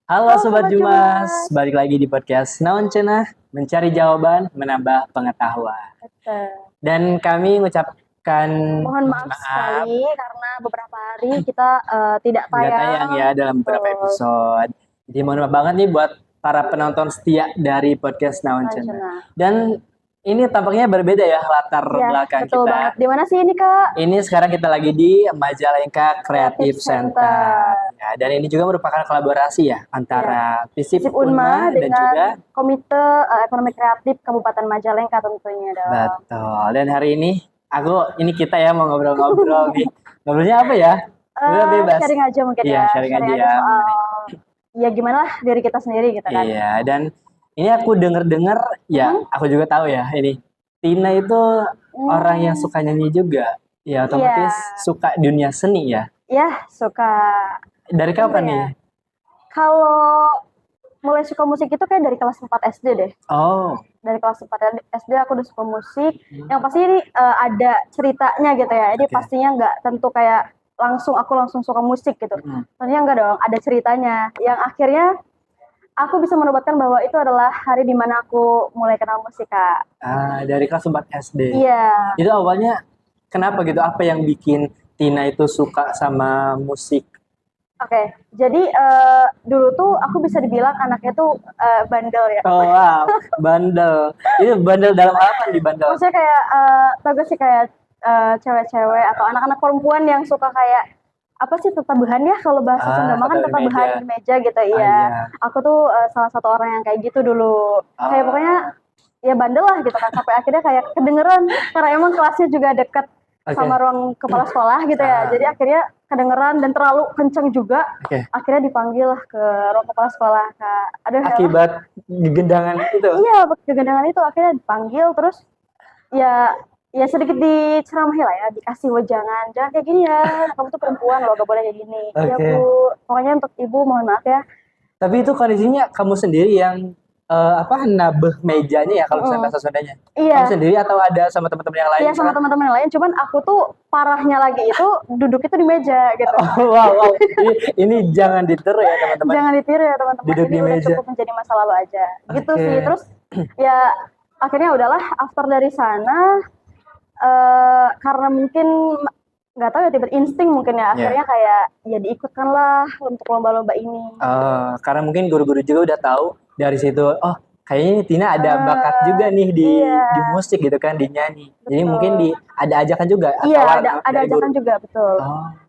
Halo Halo Sobat Sobat Jumas, Jumas. balik lagi di podcast Naon Cenah, mencari jawaban, menambah pengetahuan. Betul. Dan kami mengucapkan Mohon mohon maaf maaf sekali karena beberapa hari kita tidak nggak tayang tayang. ya dalam beberapa Betul. episode. Jadi mohon maaf banget nih buat para penonton setia dari podcast Naon Cenah. Lancuna. Dan ini tampaknya berbeda ya latar Ya, belakang betul banget. kita. Di mana sih ini Kak? Ini sekarang kita lagi di Majalengka Creative Creative Center. Center. Ya, dan ini juga merupakan kolaborasi ya antara FISIP Visip Unma Unma dan juga dengan Komite Ekonomi Kreatif Kabupaten Majalengka tentunya dong. betul. Dan hari ini kita ya mau ngobrol-ngobrol nih. Ngobrolnya apa ya? Ngobrol bebas. Sharing aja mungkin Iya, ya. sharing aja ya. soal ya gimana lah diri kita sendiri gitu kan. Iya, dan ini aku denger-dengar ya, aku juga tahu ya ini. Tina itu orang yang suka nyanyi juga. Ya, otomatis suka dunia seni ya. Ya, suka. Dari kapan ya. nih? Kalau mulai suka musik itu kayak dari kelas 4 SD deh. Oh, Dari kelas 4 SD aku udah suka musik. Yang pasti ini ada ceritanya gitu ya. Jadi Oke. pastinya nggak tentu kayak aku langsung suka musik gitu. Tentunya enggak dong, ada ceritanya. Yang akhirnya aku bisa menobatkan bahwa itu adalah hari dimana aku mulai kenal musik, Kak. dari kelas 4 SD. Iya. Itu awalnya kenapa gitu? Apa yang bikin Tina itu suka sama musik? Oke, jadi dulu tuh aku bisa dibilang anaknya tuh bandel ya. Oh wow, bandel. Itu bandel dalam apa nih bandel? Maksudnya kayak tau gak sih kayak cewek-cewek atau anak-anak perempuan yang suka kayak apa sih tetabuhan ya kalau bahasa Sunda mah kan tetabuhan tetabuhan meja. di meja gitu Ah, iya. iya. Aku tuh salah satu orang yang kayak gitu dulu. Kayak pokoknya ya bandel lah gitu kan sampai akhirnya kayak kedengeran karena emang kelasnya juga deket sama ruang kepala sekolah gitu ya. Jadi akhirnya kedengeran dan terlalu kenceng juga. Akhirnya dipanggil lah ke ruang kepala sekolah, Kak. Aduh, Akibat gegendangan itu. Iya, kegendangan itu akhirnya dipanggil terus ya sedikit diceramahi lah ya, dikasih wejangan, jangan kayak gini ya, kamu tuh perempuan loh, gak boleh kayak gini. Iya Bu, pokoknya untuk Ibu mohon maaf ya. Tapi itu kondisinya kamu sendiri yang nabeh mejanya ya kalau misalnya bahasa Sundanya. Iya. Kamu sendiri atau ada sama teman-teman yang lain? Iya sama teman-teman yang lain, cuman aku tuh parahnya lagi itu duduk itu di meja gitu. Oh, wow. Ini jangan ditiru ya teman-teman. Jangan ditiru ya teman-teman. Duduk ini di udah meja. cukup menjadi masa lalu aja. Gitu sih. Terus ya akhirnya udahlah after dari sana karena mungkin nggak tahu ya tiba insting mungkin ya akhirnya kayak ya diikutkan lah untuk lomba-lomba ini. Karena mungkin guru-guru juga udah tahu dari situ, oh kayaknya ini Tina ada bakat juga nih di musik gitu kan, di nyanyi. Jadi mungkin ada ajakan juga. Iya, ada ajakan juga betul.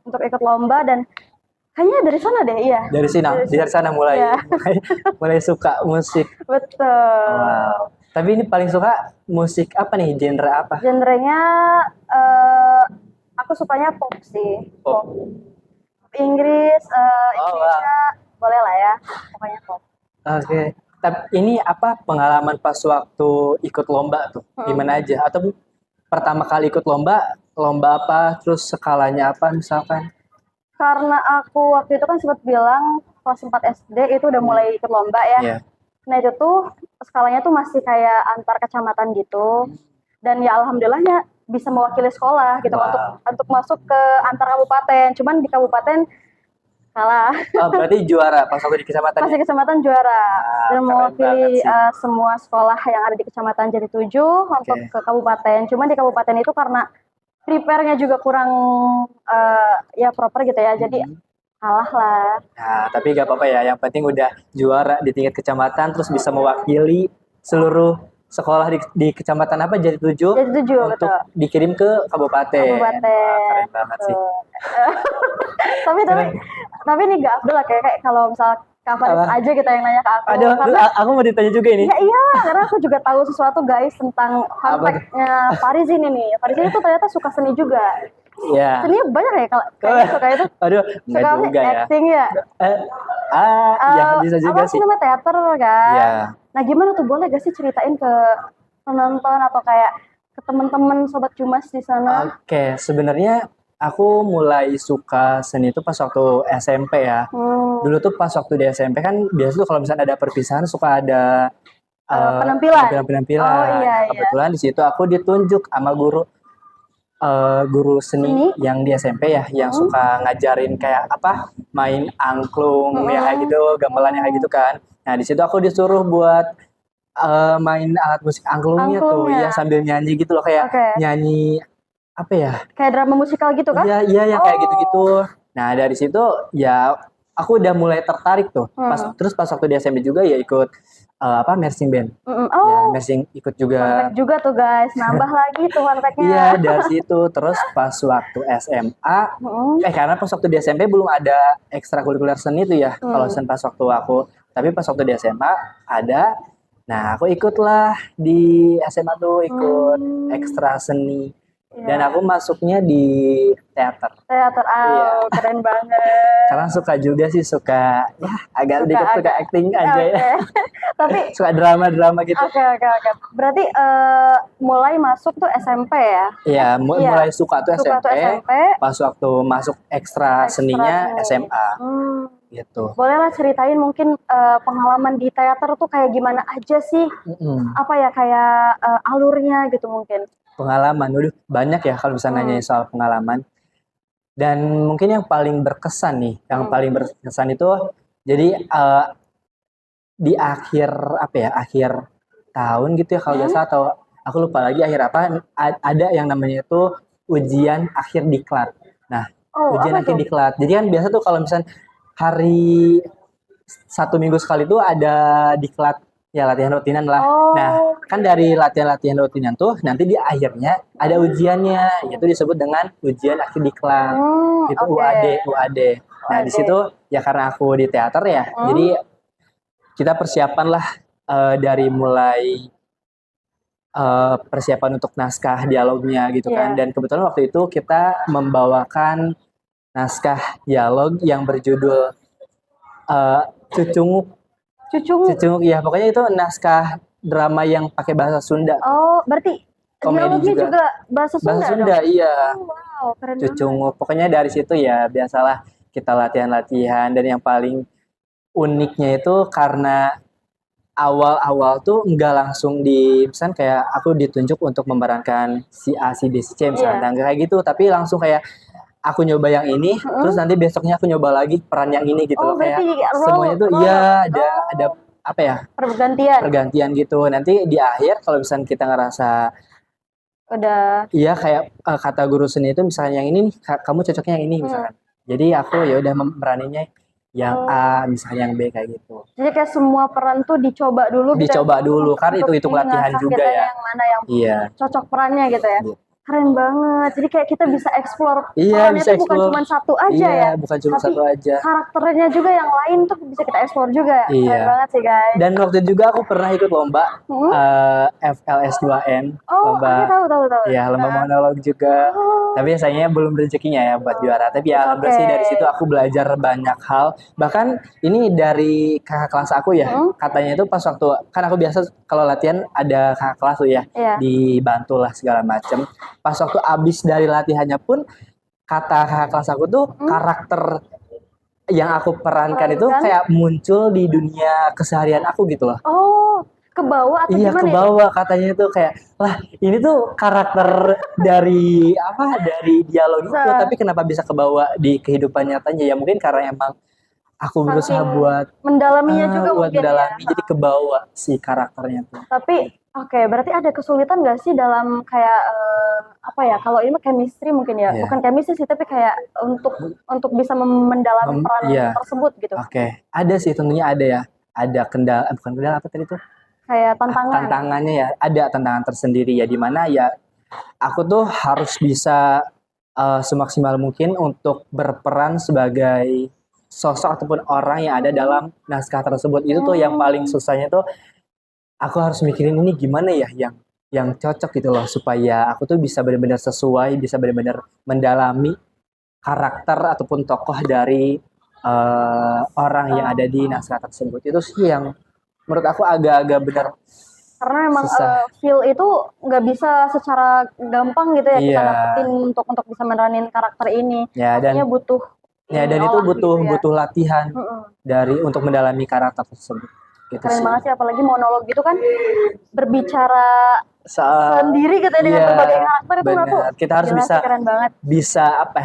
Untuk ikut lomba dan kayaknya dari sana deh, iya. Dari sana mulai mulai suka musik. Betul. Wow. Tapi ini paling suka musik apa nih? Genre apa? Genrenya aku sukanya pop sih. Pop. Inggris, Indonesia, boleh lah ya. Pokoknya pop. Oke. Tapi ini apa pengalaman pas waktu ikut lomba tuh? Gimana aja? Atau pertama kali ikut lomba apa? Terus skalanya apa misalkan? Karena aku waktu itu kan sempat bilang kelas 4 SD itu udah mulai ikut lomba ya. Yeah. Nah itu tuh skalanya tuh masih kayak antar kecamatan gitu. Dan ya alhamdulillahnya bisa mewakili sekolah gitu untuk masuk ke antar kabupaten. Cuman di kabupaten kalah. Oh, berarti juara pas waktu di kecamatan. Pas di kecamatan juara. Dan mewakili semua sekolah yang ada di kecamatan jadi 7 untuk ke kabupaten. Cuman di kabupaten itu karena prepare-nya juga kurang ya proper gitu ya. Jadi kalah lah. Nah, tapi gak apa-apa ya. Yang penting udah juara di tingkat kecamatan terus bisa mewakili seluruh sekolah di kecamatan apa jadi 7 untuk dikirim ke kabupaten. Keren banget sih. tapi ini gak Abdul lah kayak kalau misal Kak Faris aja kita yang nanya ke aku. Aduh, aku mau ditanya juga ini. Ya iya, karena aku juga tahu sesuatu guys tentang fun fact-nya Faris ini nih. Faris ini tuh ternyata suka seni juga. Iya. Seninya banyak ya kalau suka itu. Aduh, enggak juga ya. Acting ya. Ya bisa juga sih. Apa namanya teater kan? Iya. Nah gimana tuh boleh gak sih ceritain ke penonton atau kayak ke teman-teman sobat Jumas di sana? Oke, sebenarnya aku mulai suka seni itu pas waktu SMP ya. Dulu tuh pas waktu di SMP kan biasa tuh kalau misalnya ada perpisahan suka ada penampilan. Oh iya. Kebetulan di situ aku ditunjuk sama guru guru seni yang di SMP ya, yang suka ngajarin kayak apa, main angklung ya kayak gitu, gamelannya kayak gitu kan. Nah di situ aku disuruh buat main alat musik angklungnya tuh, ya sambil nyanyi gitu loh, kayak nyanyi apa ya? Kayak drama musikal gitu kan? Iya, iya yang kayak gitu-gitu. Nah dari situ ya aku udah mulai tertarik tuh. Terus pas waktu di SMP juga ya ikut apa, marching band. Ya marching ikut juga. Fun fact juga tuh guys, nambah lagi tuh fun fact-nya. Iya dari situ. Terus pas waktu SMA, karena pas waktu di SMP belum ada ekstrakurikuler seni tuh ya. Kalau pas waktu aku, tapi pas waktu di SMA ada. Nah aku ikutlah di SMA tuh, ikut ekstra seni. Dan aku masuknya di teater. Iya. Keren banget. Karena suka juga sih, suka ya agak dikit suka acting aja ya. Tapi suka drama-drama gitu. Oke. Berarti mulai masuk tuh SMP ya? Iya, mulai suka tuh SMP. Pas waktu masuk ekstra seninya SMA. Gitu. Bolehlah ceritain mungkin pengalaman di teater tuh kayak gimana aja sih? Apa ya, kayak alurnya gitu mungkin? Pengalaman, banyak ya kalau bisa nanya soal pengalaman. Dan mungkin yang paling berkesan nih, itu jadi di akhir tahun gitu ya kalau nggak salah, atau aku lupa lagi akhir apa, ada yang namanya itu ujian akhir diklat. Nah, ujian akhir diklat. Jadi kan biasa tuh kalau misalnya hari 1 minggu sekali tuh ada diklat, ya latihan rutinan lah. Nah, kan dari latihan rutinan tuh nanti di akhirnya ada ujiannya, yaitu disebut dengan ujian akhir diklat. Itu UAD. Nah, di situ ya karena aku di teater ya, jadi kita persiapan lah dari mulai persiapan untuk naskah dialognya gitu kan. Dan kebetulan waktu itu kita membawakan naskah dialog yang berjudul Cucunguk. Ya, pokoknya itu naskah drama yang pakai bahasa Sunda. Berarti komedi juga bahasa Sunda? Bahasa Sunda, iya. Wow, keren Cucunguk. Pokoknya dari situ ya biasalah kita latihan-latihan. Dan yang paling uniknya itu karena awal-awal tuh nggak langsung misalnya kayak aku ditunjuk untuk memerankan si A, si B, si C misalnya, kayak gitu. Tapi langsung kayak aku nyoba yang ini, terus nanti besoknya aku nyoba lagi peran yang ini gitu loh, kayak semuanya tuh ada apa ya, pergantian gitu. Nanti di akhir kalau misalnya kita ngerasa udah kayak kata guru seni itu misalnya yang ini nih, kamu cocoknya yang ini misalkan. Jadi aku ya udah beraninya yang A, misalnya yang B kayak gitu. Jadi kayak semua peran tuh dicoba dulu kan itu latihan juga ya. Yang mana yang cocok perannya gitu ya. Keren banget. Jadi kayak kita bisa explore perannya itu bukan cuma satu aja ya. Bukan cuma satu aja. Karakternya juga yang lain tuh bisa kita explore juga. Keren banget sih guys. Dan waktu juga aku pernah ikut lomba FLS 2N. Lomba. Tahu. Ya, lomba monolog juga. Tapi sayangnya belum rezekinya ya buat juara. Tapi ya alhamdulillah sih dari situ aku belajar banyak hal. Bahkan ini dari kakak kelas aku ya. Katanya itu pas waktu, kan aku biasa kalau latihan ada kakak kelas tuh ya. Dibantu lah segala macem. Pas waktu abis dari latihannya pun, kata kakak kelas aku tuh karakter yang aku perankan itu kayak muncul di dunia keseharian aku gitu loh. Kebawa atau gimana? Iya, kebawa katanya tuh kayak, lah ini tuh karakter dari dialog itu, tapi kenapa bisa kebawa di kehidupan nyatanya? Ya mungkin karena emang aku berusaha buat mendalaminya juga buat mungkin mendalami, jadi kebawa si karakternya tuh. Tapi berarti ada kesulitan nggak sih dalam kayak kalau ini chemistry mungkin ya, bukan chemistry sih, tapi kayak untuk bisa mendalami peran tersebut gitu. Ada sih, tentunya ada ya. Ada kendala, bukan kendala, apa tadi tuh? Kayak tantangannya ya, ada tantangan tersendiri ya, dimana ya aku tuh harus bisa semaksimal mungkin untuk berperan sebagai sosok ataupun orang yang ada dalam naskah tersebut. Itu tuh yang paling susahnya tuh, aku harus mikirin ini gimana ya yang cocok gitu loh, supaya aku tuh bisa benar-benar sesuai, bisa benar-benar mendalami karakter ataupun tokoh dari orang yang ada di naskah tersebut. Itu sih yang menurut aku agak-agak benar. Karena memang feel itu nggak bisa secara gampang gitu ya kita dapetin untuk bisa meranin karakter ini. Artinya butuh. Ya, dan itu butuh latihan untuk mendalami karakter tersebut. Keren banget sih, apalagi monolog gitu kan berbicara sendiri gitu ya dengan Iya, berbagai karakter itu menurutku benar. Kita harus gila bisa sih, keren banget.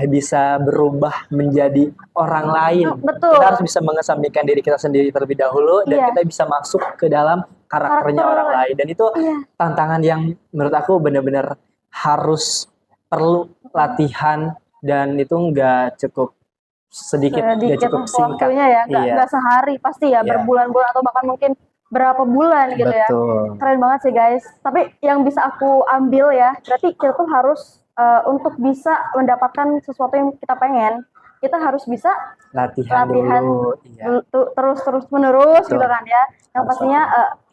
bisa berubah menjadi orang lain. Betul. Kita harus bisa mengesampingkan diri kita sendiri terlebih dahulu dan Iya. kita bisa masuk ke dalam karakternya Karakter. orang lain. Dan itu Iya. tantangan yang menurut aku benar-benar harus perlu latihan dan itu nggak cukup sedikit, nggak cukup singkat. waktunya ya, Iya. nggak sehari pasti ya, Iya. berbulan-bulan atau bahkan mungkin berapa bulan gitu ya. Betul. Keren banget sih guys. Tapi yang bisa aku ambil ya, berarti kita tuh harus untuk bisa mendapatkan sesuatu yang kita pengen, kita harus bisa Latihan dulu. Iya. terus menerus Betul. gitu kan ya. Yang Harus pastinya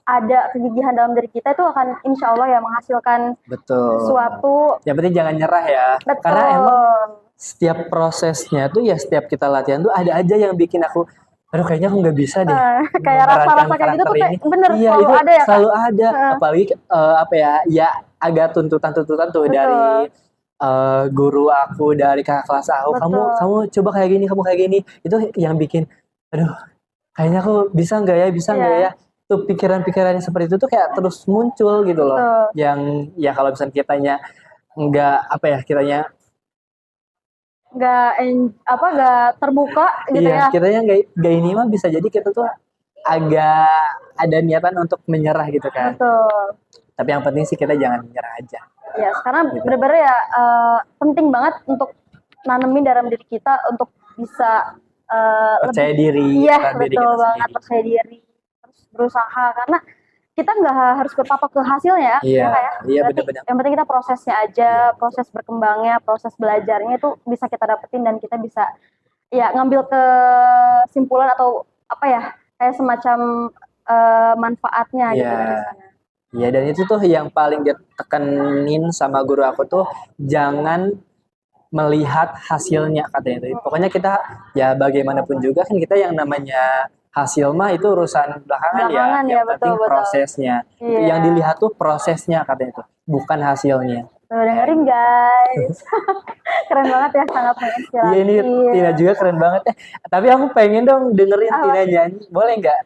ada kegigihan dalam diri kita itu akan insya Allah ya menghasilkan Betul. sesuatu. Yang penting jangan nyerah ya. Betul. Karena emang setiap prosesnya tuh ya setiap kita latihan tuh ada aja yang bikin aku, aduh kayaknya aku nggak bisa deh. Kayak rasa-rasa kayak gitu tuh kayak bener Iya, selalu itu ada ya Kak? selalu ada. Apalagi apa ya agak tuntutan-tuntutan tuh Betul. dari guru aku, dari kakak kelas aku. Betul. Kamu coba kayak gini, kamu kayak gini. Itu yang bikin, aduh, kayaknya aku bisa nggak ya, bisa nggak ya? Tuh pikiran-pikiran yang seperti itu tuh kayak terus muncul gitu loh. Betul. Yang ya kalau misalnya kitanya nggak apa ya, kitanya nggak terbuka gitu iya, ya. kitanya nggak ini mah bisa jadi kita tuh agak ada niatan untuk menyerah gitu kan. Betul. Tapi yang penting sih kita jangan menyerah aja. Ya, karena Gitu. bener-bener ya penting banget untuk nanemin dalam diri kita untuk bisa Percaya diri, iya terhadap diri betul kita banget, sendiri. percaya diri, terus berusaha karena kita nggak harus berpatok ke hasilnya Iya, ya, Kak ya. iya Berarti benar-benar. yang penting kita prosesnya aja, proses berkembangnya, proses belajarnya itu bisa kita dapetin dan kita bisa ya ngambil kesimpulan atau apa ya kayak semacam manfaatnya gitu Iya. dari sana. Iya, dan itu tuh yang paling ditekenin sama guru aku tuh jangan melihat hasilnya katanya itu. Pokoknya kita ya bagaimanapun juga kan kita yang namanya hasil mah itu urusan belakangan Belakangan ya. ya, Yang penting betul. prosesnya. Iya. Yang dilihat tuh prosesnya katanya itu, bukan hasilnya. Tuh, dengerin guys. Keren banget ya, sangat menginspirasi. Iya, ini Tina juga keren banget. Tapi aku pengen dong dengerin Tina nyanyi. Boleh nggak?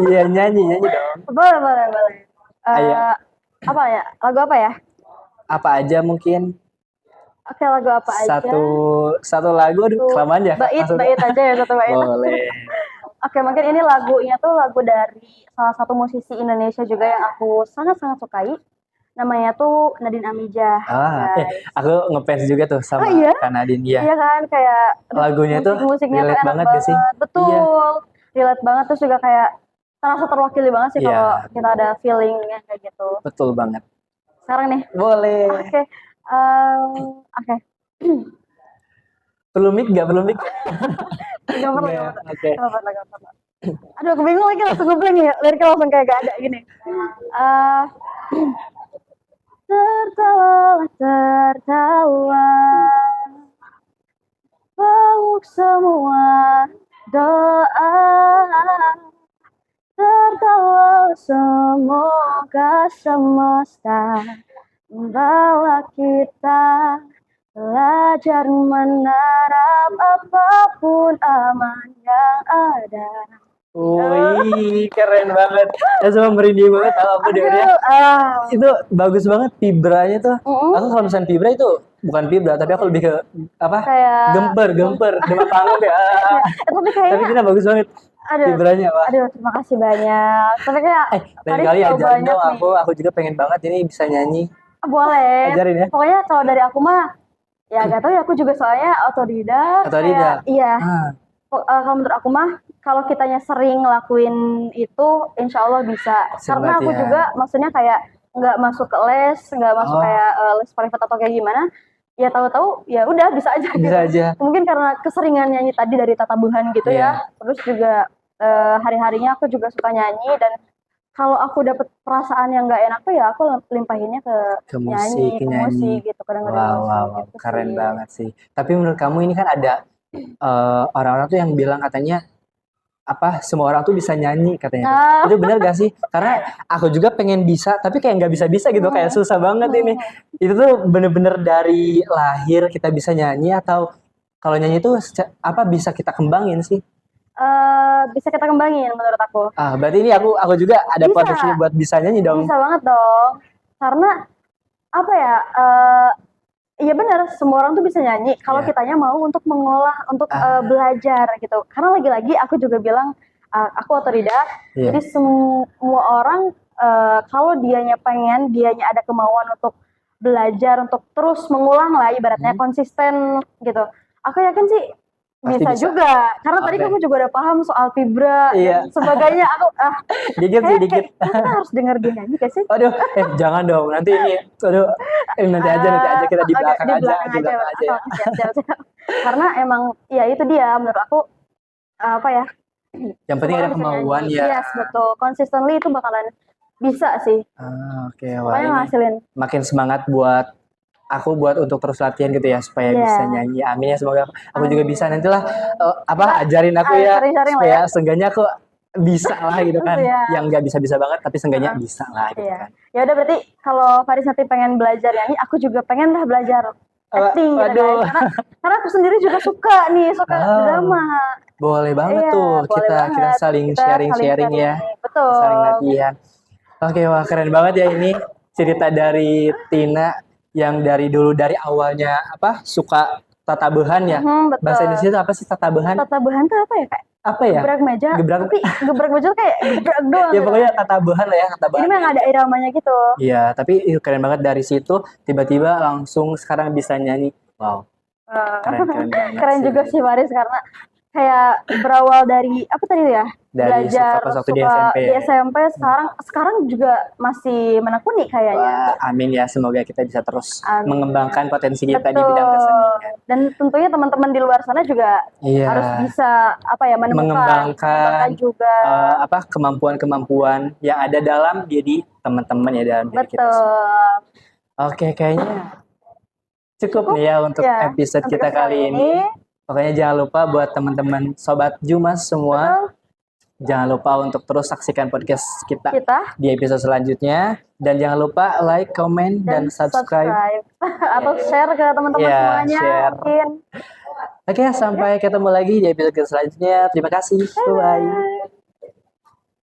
Iya, nyanyi dong. Boleh. Ayo. Apa ya? Lagu apa ya? Apa aja mungkin? Oke, lagu apa aja? Satu lagu, aduh kelamaan ya. Bait aja ya, satu bait. Boleh. Oke, mungkin ini lagunya tuh lagu dari salah satu musisi Indonesia juga yang aku sangat-sangat sukai. Namanya tuh Nadine Amijah. Aku ngefans juga tuh sama Kak Nadine. Iya kan, kayak lagunya tuh musiknya relate tuh enak banget gak sih? Betul. Iya. Relate banget, terus juga kayak terasa terwakili banget sih kalau kita ada feelingnya kayak gitu. Betul banget. Sekarang nih. Boleh. Oke. Perlu mic nggak? Perlu mic? Gak perlu. Oke. Aduh, aku bingung lagi langsung ngeblank ya. Liriknya langsung kayak gak ada gini. Tertawa peluk semua doa, tertawa semoga semesta membawa kita belajar menarap apapun aman yang ada. Wih, keren banget. Ya semua merinding banget kalau aku dengernya. Itu bagus banget vibranya tuh. Aku kalau misalnya vibra itu bukan vibra, tapi aku lebih ke apa? Kayak Gemper, demam panggung ya. Tapi kayaknya Tapi kita bagus banget. Vibranya, Pak. Aduh, terima kasih banyak. Tapi kayak lain kali ajarin dong aku juga pengen banget ini bisa nyanyi. Boleh. Ajarin ya. Pokoknya kalau dari aku mah ya gak tahu ya, aku juga soalnya otodidak. Iya. Kalau menurut aku mah kalau kitanya sering ngelakuin itu insya Allah bisa. Karena aku juga maksudnya kayak nggak masuk ke les, nggak masuk kayak les private atau kayak gimana. Ya tahu-tahu ya udah bisa aja. Bisa aja. Mungkin karena keseringan nyanyi tadi dari tatabuhan gitu ya. Terus juga hari-harinya aku juga suka nyanyi dan kalau aku dapet perasaan yang nggak enak tuh ya aku limpahinnya ke musik gitu. Wow, gitu keren banget sih. Tapi menurut kamu ini kan ada orang-orang tuh yang bilang katanya apa semua orang tuh bisa nyanyi katanya. Itu benar gak sih? Karena aku juga pengen bisa tapi kayak nggak bisa gitu, kayak susah banget ini. Itu tuh bener-bener dari lahir kita bisa nyanyi atau kalau nyanyi itu apa bisa kita kembangin sih? Bisa kita kembangin menurut aku. Berarti ini aku juga ada potensi buat bisa nyanyi dong. Bisa banget dong. Karena apa ya? Iya benar, semua orang tuh bisa nyanyi kalau Iya. kitanya mau untuk mengolah, untuk belajar gitu. Karena lagi-lagi aku juga bilang aku otodidak, Iya. jadi semua orang kalau dianya pengen, dianya ada kemauan untuk belajar, untuk terus mengulang lah ibaratnya konsisten gitu. Aku yakin sih Pasti bisa bisa. juga. Karena tadi Oke. kamu juga udah paham soal vibra Iya. dan sebagainya. Aku Dikit sih, dikit. kayak kita harus dengar dia nyanyi gak sih? Aduh, jangan dong. Nanti ini, aduh, nanti aja kita di Oke, belakang di aja, belakang di aja. belakang aja ya. Oke, siap. Karena emang ya itu dia menurut aku apa ya? Yang penting Semua ada orang bisa kemauan nyanyi. ya. Yes, betul. Consistently itu bakalan bisa sih. Oke, wah Pokoknya ini ngasilin. makin semangat buat aku untuk terus latihan gitu ya supaya Iya. bisa nyanyi. Amin ya, semoga aku juga Amin. bisa nantilah Kita ajarin aku ya sharing-sharing lah supaya ya. seenggaknya aku bisa lah gitu kan. Iya. Yang nggak bisa banget tapi seenggaknya bisa lah gitu Iya. kan. Ya udah berarti kalau Faris nanti pengen belajar nyanyi, aku juga pengen lah belajar acting gitu Waduh. guys. Karena aku sendiri juga suka drama. Boleh banget Iya, tuh boleh kita banget. saling Kita sharing-sharing ya. Betul. Saling latihan. Oke, wah keren banget ya ini cerita dari Tina yang dari dulu dari awalnya suka tatabuhan ya. Betul. Bahasa Indonesia itu apa sih tatabuhan? Tatabuhan tuh apa ya kak? Apa ya? Gebrak meja. Gebrak. Tapi gebrak meja tuh kayak gebrak doang. Ya gitu. pokoknya tatabuhan lah ya, tatabuhan. Ini memang ada iramanya gitu. Iya, tapi keren banget dari situ tiba-tiba langsung sekarang bisa nyanyi. Wow. Keren banget. Keren juga sih Faris karena kayak berawal dari apa tadi ya? Dari Belajar waktu di SMP. Di SMP sekarang juga masih menekuni kayaknya. Wah, amin ya, semoga kita bisa terus Amin. mengembangkan potensi kita di Betul. bidang kesenian. Dan tentunya teman-teman di luar sana juga Iya. harus bisa mengembangkan juga kemampuan-kemampuan yang ada dalam diri teman-teman ya, dalam diri kita betul. sendiri. Oke, kayaknya cukup nih ya untuk episode untuk kita kali ini. Pokoknya jangan lupa buat teman-teman sobat Jumas semua. Jangan lupa untuk terus saksikan podcast kita di episode selanjutnya. Dan jangan lupa like, comment, dan subscribe. Atau share ke teman-teman semuanya. Share. Mungkin. Oke, sampai ketemu lagi di episode selanjutnya. Terima kasih. Bye-bye.